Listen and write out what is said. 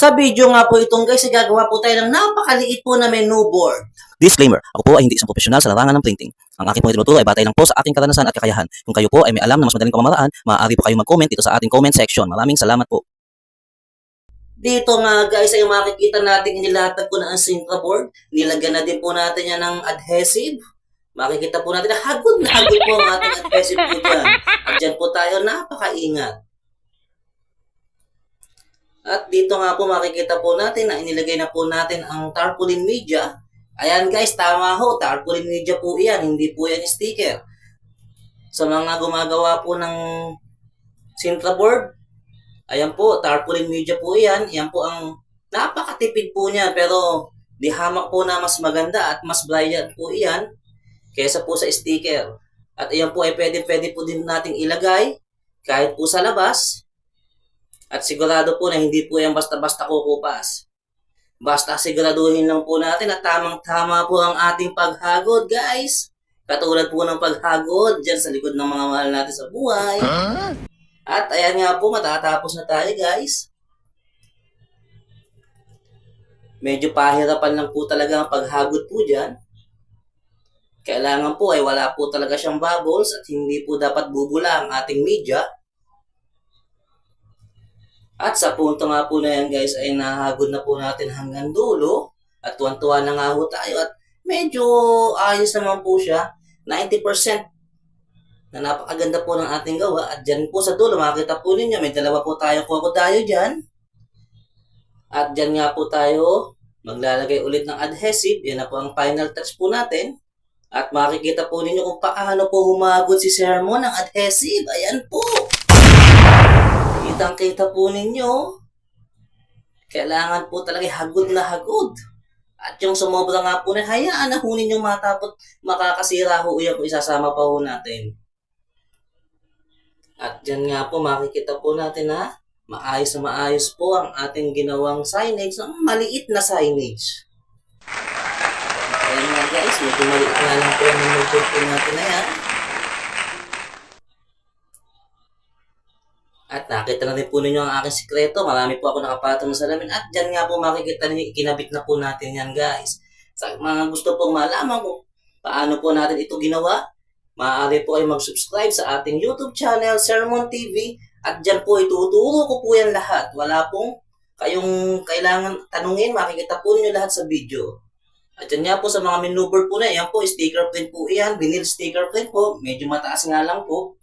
Sa video nga po itong guys, gagawa po tayo ng napakaliit po na menu board. Disclaimer, ako po ay hindi isang profesional sa larangan ng printing. Ang aking pong tinuturo ay batay lang po sa aking karanasan at kakayahan. Kung kayo po ay may alam na mas madaling pamamaraan, maaari po kayong mag-comment dito sa ating comment section. Maraming salamat po. Dito nga guys ay makikita natin inilatag ko na ang Sintra board. Nilagyan na din po natin yan ng adhesive. Makikita po natin na hagod po ang ating adhesive po dyan. At dyan po tayo napakaingat. At dito nga po makikita po natin na inilagay na po natin ang tarpaulin media. Ayan guys, tama ho, tarpaulin media po yan, hindi po yan sticker. Sa mga gumagawa po ng Sintra board, ayan po, tarpaulin media po yan. Yan po ang napakatipid po niyan, pero di hamak po na mas maganda at mas brilliant po iyan kaysa po sa sticker. At ayan po ay pwede po din nating ilagay kahit po sa labas. At sigurado po na hindi po yan basta-basta kukupas. Basta siguraduhin lang po natin na tamang-tama po ang ating paghagod, guys. Katulad po ng paghagod dyan sa likod ng mga mahal natin sa buhay. At ayan nga po, matatapos na tayo, guys. Medyo pahirapan lang po talaga ang paghagod po dyan. Kailangan po ay wala po talaga siyang bubbles at hindi po dapat bubula ang ating media. At sa punto nga po na yan guys ay nahagod na po natin hanggang dulo. At tuwan-tuwa na nga po tayo at medyo ayos naman po siya. 90% na napakaganda po ng ating gawa. At dyan po sa dulo makikita po ninyo may dalawa po tayong crocodile dyan. At dyan nga po tayo maglalagay ulit ng adhesive. Yan na po ang final touch po natin. At makikita po ninyo kung paano po humagod si Sir Mo ng adhesive. Ayan po. Kitang-kita po ninyo. Kailangan po talaga hagod na hagod. At yung sumobra nga po na, hayaan na ho ninyong matapot, makakasira ho yan kung isasama pa ho natin. At dyan nga po makikita po natin na maayos po ang ating ginawang signage ng maliit na signage. Ayan nga guys, medyo maliit nga lang po yung notebook natin na yan. At nakita na rin po ninyo ang aking sikreto. Marami po ako nakapatong na salamin. At dyan nga po makikita ninyo, ikinabit na po natin yan guys. Sa mga gusto pong malaman kung paano po natin ito ginawa, maaari po ay mag-subscribe sa ating YouTube channel, Sermon TV. At dyan po ituturo ko po yan lahat. Wala pong kayong kailangan tanungin, makikita po ninyo lahat sa video. At dyan nga po sa mga menu board po na, yan po, sticker print po yan, vinyl sticker print po. Medyo mataas nga lang po.